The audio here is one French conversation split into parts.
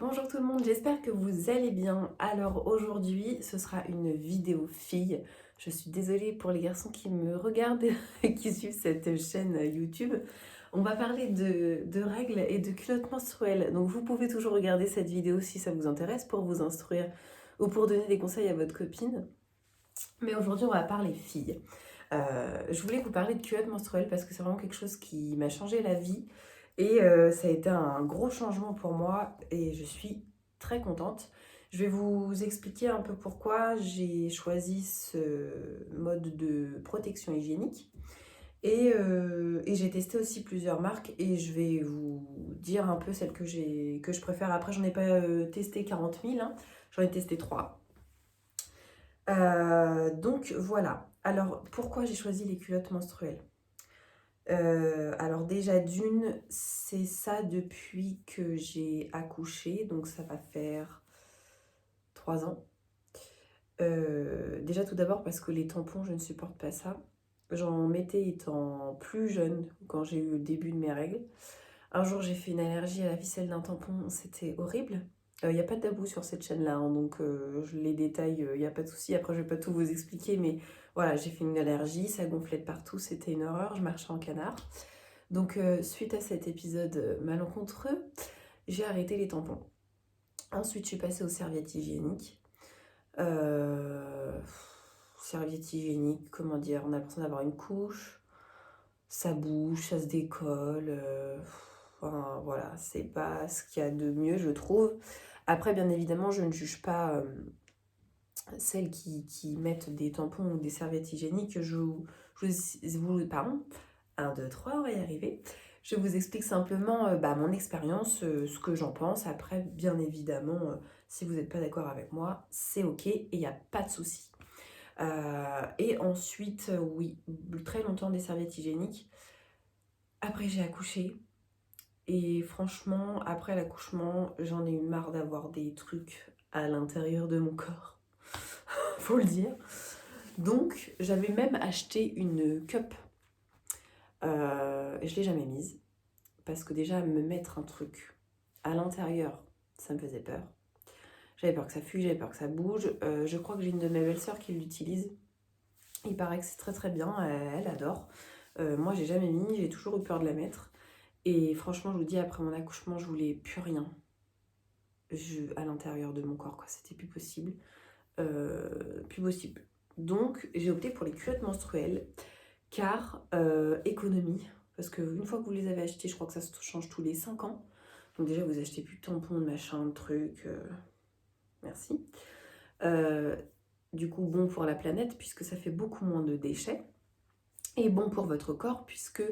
Bonjour tout le monde, j'espère que vous allez bien. Alors aujourd'hui, ce sera une vidéo fille. Je suis désolée pour les garçons qui me regardent et qui suivent cette chaîne YouTube. On va parler de règles et de culottes menstruelles. Donc vous pouvez toujours regarder cette vidéo si ça vous intéresse pour vous instruire ou pour donner des conseils à votre copine. Mais aujourd'hui, on va parler filles. Je voulais vous parler de culottes menstruelles parce que c'est vraiment quelque chose qui m'a changé la vie. Et ça a été un gros changement pour moi et je suis très contente. Je vais vous expliquer un peu pourquoi j'ai choisi ce mode de protection hygiénique. Et j'ai testé aussi plusieurs marques et je vais vous dire un peu celles que je préfère. Après, j'en ai pas testé 40 000, hein. J'en ai testé 3. Donc voilà. Alors, pourquoi j'ai choisi les culottes menstruelles? Alors déjà d'une, c'est ça depuis que j'ai accouché, donc ça va faire 3 ans. Déjà tout d'abord parce que les tampons, je ne supporte pas ça. J'en mettais étant plus jeune, quand j'ai eu le début de mes règles. Un jour, j'ai fait une allergie à la ficelle d'un tampon, c'était horrible. Il n'y a pas de tabou sur cette chaîne-là, hein, donc je les détaille, il n'y a pas de souci. Après, je vais pas tout vous expliquer, mais voilà, j'ai fait une allergie, ça gonflait de partout, c'était une horreur, je marchais en canard. Donc, suite à cet épisode malencontreux, j'ai arrêté les tampons. Ensuite, je suis passée aux serviettes hygiéniques. Euh, Serviettes hygiéniques, comment dire, on a l'impression d'avoir une couche, ça bouge, ça se décolle. Enfin, voilà, c'est pas ce qu'il y a de mieux, je trouve. Après, bien évidemment, je ne juge pas celles qui mettent des tampons ou des serviettes hygiéniques. Pardon, 1, 2, 3, on va y arriver. Je vous explique simplement mon expérience, ce que j'en pense. Après, bien évidemment, si vous n'êtes pas d'accord avec moi, c'est ok et il n'y a pas de souci. Et ensuite, oui, très longtemps des serviettes hygiéniques. Après, j'ai accouché. Et franchement, après l'accouchement, j'en ai eu marre d'avoir des trucs à l'intérieur de mon corps. Faut le dire. Donc, j'avais même acheté une cup. Je ne l'ai jamais mise. Parce que déjà, me mettre un truc à l'intérieur, ça me faisait peur. J'avais peur que ça fuit, j'avais peur que ça bouge. Je crois que j'ai une de mes belles-sœurs qui l'utilise. Il paraît que c'est très très bien, elle adore. Moi, j'ai jamais mis, j'ai toujours eu peur de la mettre. Et franchement, je vous dis, après mon accouchement, je voulais plus rien à l'intérieur de mon corps, quoi. C'était plus possible. Plus possible. Donc, j'ai opté pour les culottes menstruelles, car économie. Parce qu'une fois que vous les avez achetées, je crois que ça se change tous les 5 ans. Donc déjà, vous achetez plus de tampons, de machin, de trucs. Merci. Euh, du coup, bon pour la planète, puisque ça fait beaucoup moins de déchets. Et bon pour votre corps, puisque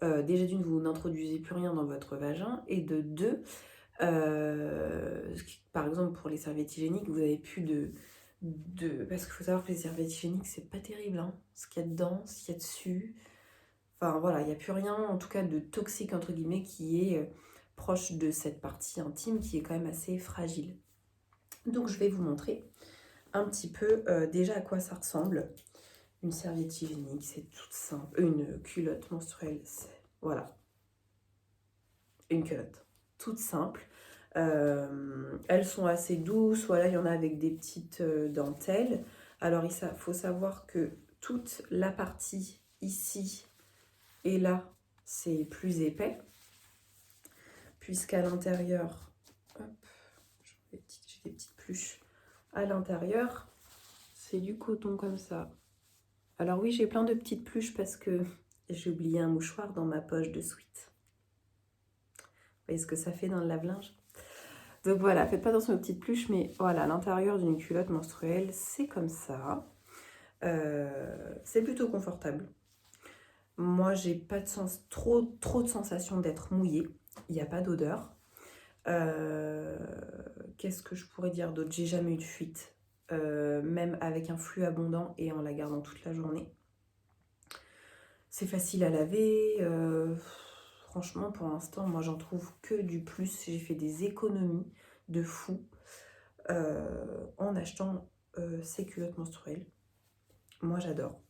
déjà d'une, vous n'introduisez plus rien dans votre vagin. Et de deux, par exemple, pour les serviettes hygiéniques, vous avez plus parce qu'il faut savoir que les serviettes hygiéniques, c'est pas terrible, hein. Ce qu'il y a dedans, ce qu'il y a dessus. Enfin voilà, il n'y a plus rien, en tout cas, de toxique, entre guillemets, qui est proche de cette partie intime qui est quand même assez fragile. Donc je vais vous montrer un petit peu déjà à quoi ça ressemble. Une serviette hygiénique, c'est toute simple. Une culotte menstruelle, voilà, une culotte toute simple. Elles sont assez douces, voilà, il y en a avec des petites dentelles. Alors il faut savoir que toute la partie ici et là, c'est plus épais, puisqu'à l'intérieur, hop, j'ai des petites pluches. À l'intérieur, c'est du coton comme ça. Alors oui, j'ai plein de petites pluches parce que j'ai oublié un mouchoir dans ma poche de sweat. Vous voyez ce que ça fait dans le lave-linge? Donc voilà, faites pas attention aux petites pluches, mais voilà, l'intérieur d'une culotte menstruelle, c'est comme ça. C'est plutôt confortable. Moi, j'ai pas de trop de sensation d'être mouillée. Il n'y a pas d'odeur. Qu'est-ce que je pourrais dire d'autre? J'ai jamais eu de fuite, même avec un flux abondant et en la gardant toute la journée. C'est facile à laver. Franchement, pour l'instant, moi, j'en trouve que du plus. J'ai fait des économies de fou en achetant ces culottes menstruelles. Moi, j'adore.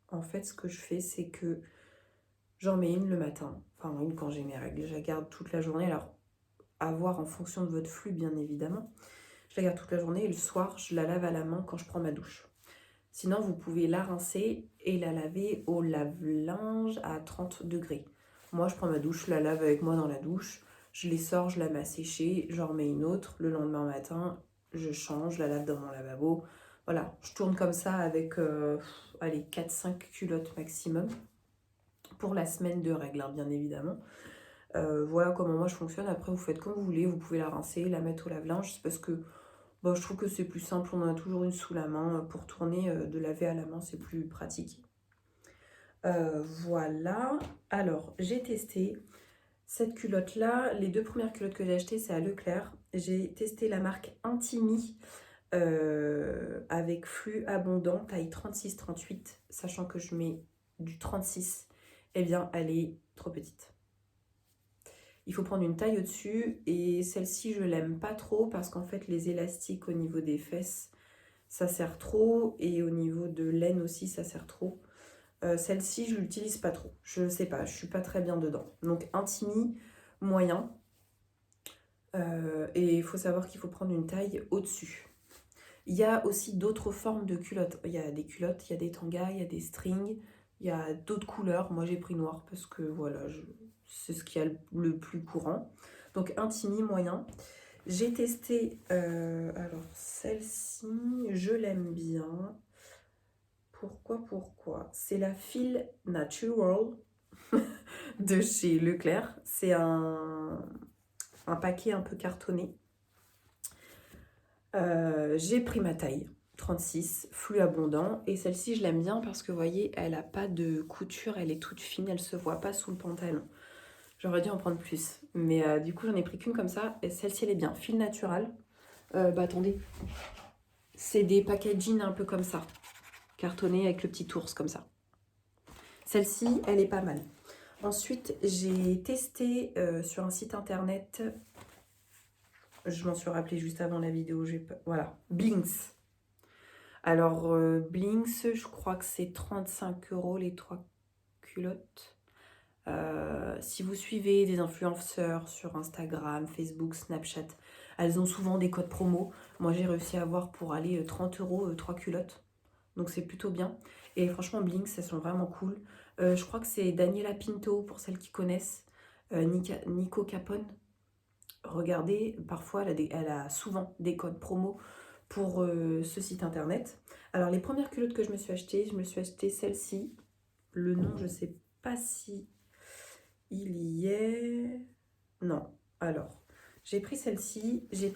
En fait, ce que je fais, c'est que j'en mets une le matin. Enfin, une quand j'ai mes règles. Je la garde toute la journée. Alors, à voir en fonction de votre flux, bien évidemment. Je la garde toute la journée et le soir, je la lave à la main quand je prends ma douche. Sinon, vous pouvez la rincer et la laver au lave-linge à 30 degrés. Moi, je prends ma douche, je la lave avec moi dans la douche. Je les sors, je la mets à sécher, j'en remets une autre. Le lendemain matin, je change, je la lave dans mon lavabo. Voilà, je tourne comme ça avec allez, 4-5 culottes maximum. Pour la semaine de règles, hein, bien évidemment. Voilà comment moi je fonctionne. Après, vous faites comme vous voulez. Vous pouvez la rincer, la mettre au lave-linge. C'est parce que bon, je trouve que c'est plus simple. On en a toujours une sous la main. Pour tourner, de laver à la main, c'est plus pratique. Voilà. Alors, j'ai testé cette culotte-là. Les 2 premières culottes que j'ai achetées, c'est à Leclerc. J'ai testé la marque Intimi avec flux abondant, taille 36-38, sachant que je mets du 36. Eh bien, elle est trop petite. Il faut prendre une taille au-dessus et celle-ci, je l'aime pas trop parce qu'en fait, les élastiques au niveau des fesses, ça serre trop et au niveau de l'aine aussi, ça serre trop. Celle-ci, je l'utilise pas trop. Je sais pas, je suis pas très bien dedans. Donc, Intimi, moyen. Et il faut savoir qu'il faut prendre une taille au-dessus. Il y a aussi d'autres formes de culottes. Il y a des culottes, il y a des tangas, il y a des strings, il y a d'autres couleurs. Moi, j'ai pris noir parce que voilà, c'est ce qui est le plus courant. Donc, Intimi, moyen. J'ai testé, alors celle-ci, je l'aime bien. Pourquoi? C'est la Feel Natural de chez Leclerc. C'est un paquet un peu cartonné. J'ai pris ma taille, 36, flux abondant. Et celle-ci, je l'aime bien parce que, vous voyez, elle n'a pas de couture, elle est toute fine, elle se voit pas sous le pantalon. J'aurais dû en prendre plus. Mais du coup, j'en ai pris qu'une comme ça. Et celle-ci, elle est bien. Fil natural. Bah attendez. C'est des packaging un peu comme ça. Cartonnés avec le petit ours comme ça. Celle-ci, elle est pas mal. Ensuite, j'ai testé sur un site internet. Je m'en suis rappelé juste avant la vidéo. Voilà. Blinks. Alors, Blinks, je crois que c'est 35 € les 3 culottes. Si vous suivez des influenceurs sur Instagram, Facebook, Snapchat, elles ont souvent des codes promo. Moi, j'ai réussi à avoir pour aller 30 € 3 culottes. Donc, c'est plutôt bien. Et franchement, Blinks, elles sont vraiment cool. Je crois que c'est Daniela Pinto, pour celles qui connaissent. Nico Capone. Regardez, parfois, elle a souvent des codes promo pour ce site internet. Alors, les premières culottes que je me suis achetée celle-ci. Le nom, je sais pas si il y est... Non. Alors, j'ai pris celle-ci. Je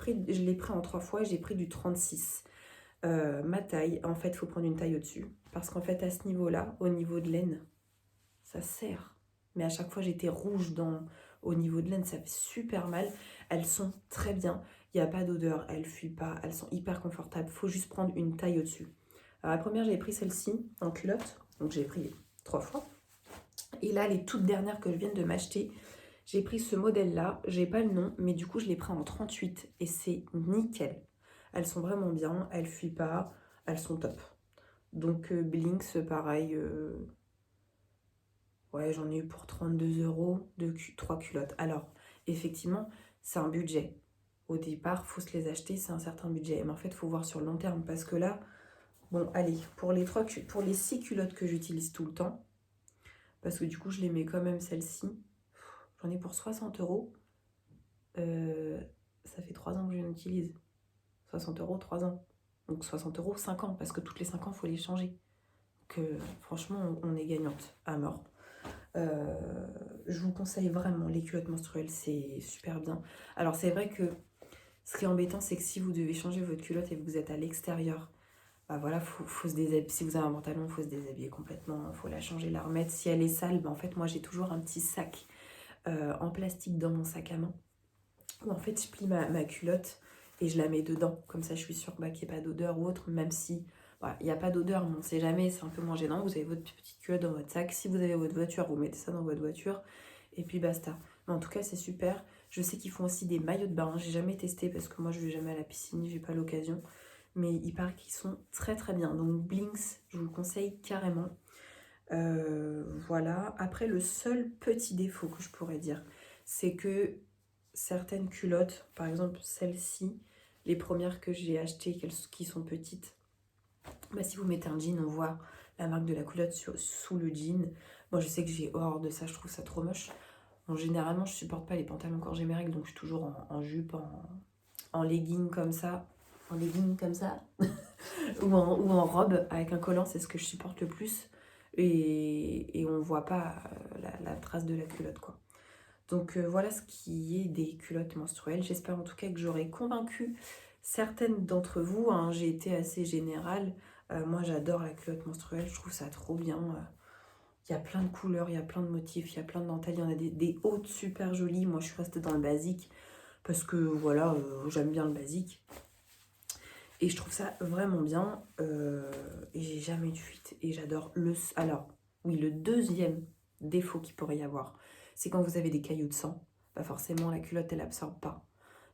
l'ai pris en 3 fois. J'ai pris du 36. Ma taille, en fait, il faut prendre une taille au-dessus. Parce qu'en fait, à ce niveau-là, au niveau de l'aine, ça serre. Mais à chaque fois, j'étais rouge au niveau de l'aine. Ça fait super mal. Elles sont très bien. Il n'y a pas d'odeur. Elles fuient pas. Elles sont hyper confortables. Il faut juste prendre une taille au-dessus. Alors, la première, j'ai pris celle-ci en culotte. Donc, j'ai pris 3 fois. Et là, les toutes dernières que je viens de m'acheter, j'ai pris ce modèle-là. J'ai pas le nom, mais du coup, je l'ai pris en 38 et c'est nickel. Elles sont vraiment bien, elles fuient pas, elles sont top. Donc, Blinks, pareil. Ouais, j'en ai eu pour 32 € de 3 culottes. Alors, effectivement, c'est un budget. Au départ, faut se les acheter, c'est un certain budget. Mais en fait, il faut voir sur le long terme. Parce que là, bon, allez, pour les 6 culottes que j'utilise tout le temps, parce que du coup, je les mets quand même celle-ci. J'en ai pour 60 €. Ça fait 3 ans que je l'utilise. 60 €, 3 ans. Donc 60 €, 5 ans, parce que toutes les 5 ans, il faut les changer. Donc franchement, on est gagnante à mort. Je vous conseille vraiment les culottes menstruelles, c'est super bien. Alors c'est vrai que ce qui est embêtant, c'est que si vous devez changer votre culotte et que vous êtes à l'extérieur, bah voilà, faut se déshabiller. Si vous avez un pantalon, il faut se déshabiller complètement, il faut la changer, la remettre. Si elle est sale, bah en fait, moi j'ai toujours un petit sac en plastique dans mon sac à main où en fait je plie ma culotte et je la mets dedans. Comme ça, je suis sûre bah, qu'il n'y ait pas d'odeur ou autre, même si voilà, il n'y a pas d'odeur, mais on ne sait jamais, c'est un peu moins gênant. Vous avez votre petite culotte dans votre sac. Si vous avez votre voiture, vous mettez ça dans votre voiture et puis basta. Mais en tout cas, c'est super. Je sais qu'ils font aussi des maillots de bain. J'ai jamais testé parce que moi, je ne vais jamais à la piscine, j'ai pas l'occasion. Mais il paraît qu'ils sont très très bien. Donc Blinks, je vous le conseille carrément. Voilà. Après, le seul petit défaut que je pourrais dire, c'est que certaines culottes, par exemple celle-ci, les premières que j'ai achetées, qui sont petites, bah, si vous mettez un jean, on voit la marque de la culotte sous le jean. Moi je sais que j'ai horreur de ça, je trouve ça trop moche. Bon, généralement je supporte pas les pantalons quand j'ai mes règles, donc je suis toujours en jupe, en legging comme ça. En legging comme ça. ou en robe avec un collant, c'est ce que je supporte le plus. Et on voit pas la trace de la culotte, quoi. Donc voilà ce qui est des culottes menstruelles. J'espère en tout cas que j'aurai convaincu certaines d'entre vous, hein. J'ai été assez générale. Moi j'adore la culotte menstruelle, je trouve ça trop bien. Il y a plein de couleurs, il y a plein de motifs, il y a plein de dentelles. Il y en a des hautes super jolies. Moi je suis restée dans le basique parce que voilà, j'aime bien le basique. Et je trouve ça vraiment bien. Et j'ai jamais eu de fuite. Et j'adore le... Alors, oui, le deuxième défaut qu'il pourrait y avoir, c'est quand vous avez des caillots de sang. Bah forcément, la culotte, elle absorbe pas.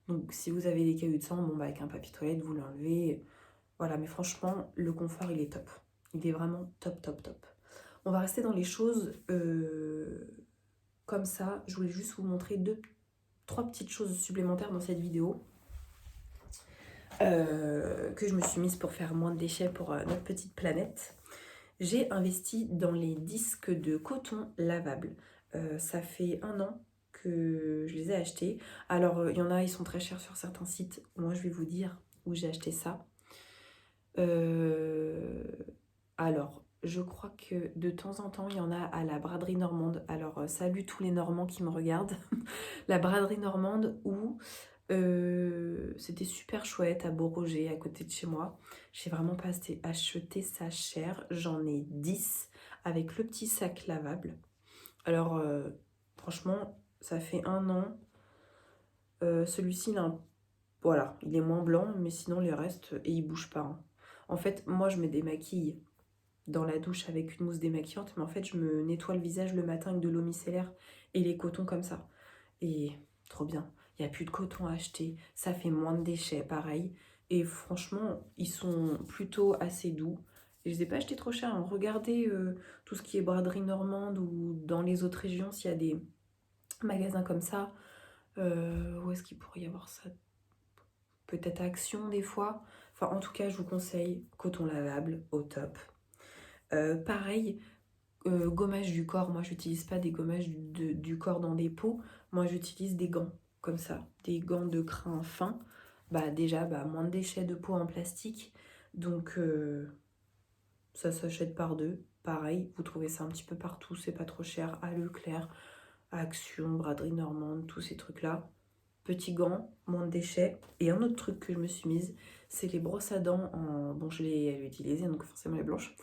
Donc, si vous avez des caillots de sang, bon, bah, avec un papier toilette, vous l'enlevez. Voilà, mais franchement, le confort, il est top. Il est vraiment top, top, top. On va rester dans les choses comme ça. Je voulais juste vous montrer trois petites choses supplémentaires dans cette vidéo. Que je me suis mise pour faire moins de déchets pour notre petite planète. J'ai investi dans les disques de coton lavables. Ça fait 1 an que je les ai achetés. Alors, il y en a, ils sont très chers sur certains sites. Moi, je vais vous dire où j'ai acheté ça. Alors, je crois que de temps en temps, il y en a à la braderie normande. Alors, salut tous les Normands qui me regardent. La braderie normande où c'était super chouette à Beauroger, à côté de chez moi. J'ai vraiment pas acheté ça cher. J'en ai 10 avec le petit sac lavable. Alors, franchement, ça fait 1 an. Celui-ci, voilà, il est moins blanc, mais sinon les restes, et il bouge pas, hein. En fait, moi, je me démaquille dans la douche avec une mousse démaquillante, mais en fait, je me nettoie le visage le matin avec de l'eau micellaire et les cotons comme ça. Et trop bien. Il n'y a plus de coton à acheter. Ça fait moins de déchets, pareil. Et franchement, ils sont plutôt assez doux. Et je ne les ai pas achetés trop cher, hein. Regardez tout ce qui est braderie normande ou dans les autres régions, s'il y a des magasins comme ça. Où est-ce qu'il pourrait y avoir ça? Peut-être Action des fois. Enfin, en tout cas, je vous conseille coton lavable au top. Pareil, gommage du corps. Moi, j'utilise pas des gommages du corps dans des pots. Moi, j'utilise des gants comme ça, des gants de crin fin. Bah déjà, bah, moins de déchets de peau en plastique. Donc, ça s'achète par deux. Pareil, vous trouvez ça un petit peu partout. C'est pas trop cher. À Leclerc, à Action, Braderie Normande, tous ces trucs-là. Petits gants, moins de déchets. Et un autre truc que je me suis mise, c'est les brosses à dents en... Bon, je l'ai utilisé, donc forcément les blanches.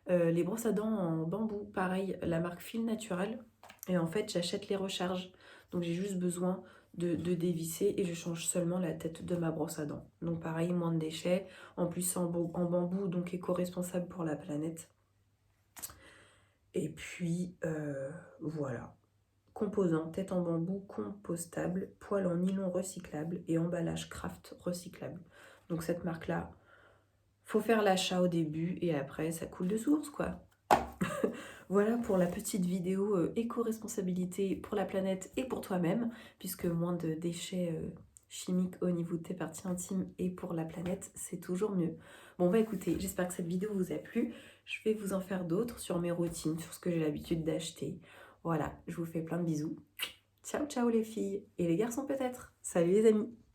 Les brosses à dents en bambou, pareil, la marque Fil Natural. Et en fait, j'achète les recharges. Donc j'ai juste besoin de dévisser et je change seulement la tête de ma brosse à dents. Donc pareil, moins de déchets. En plus, en bambou, donc éco-responsable pour la planète. Et puis, voilà. Composants, tête en bambou compostable, poêle en nylon recyclable et emballage craft recyclable. Donc cette marque-là, faut faire l'achat au début et après ça coule de source, quoi. Voilà pour la petite vidéo éco-responsabilité pour la planète et pour toi-même, puisque moins de déchets chimiques au niveau de tes parties intimes et pour la planète, c'est toujours mieux. Bon bah écoutez, j'espère que cette vidéo vous a plu. Je vais vous en faire d'autres sur mes routines, sur ce que j'ai l'habitude d'acheter. Voilà, je vous fais plein de bisous. Ciao ciao les filles et les garçons peut-être. Salut les amis.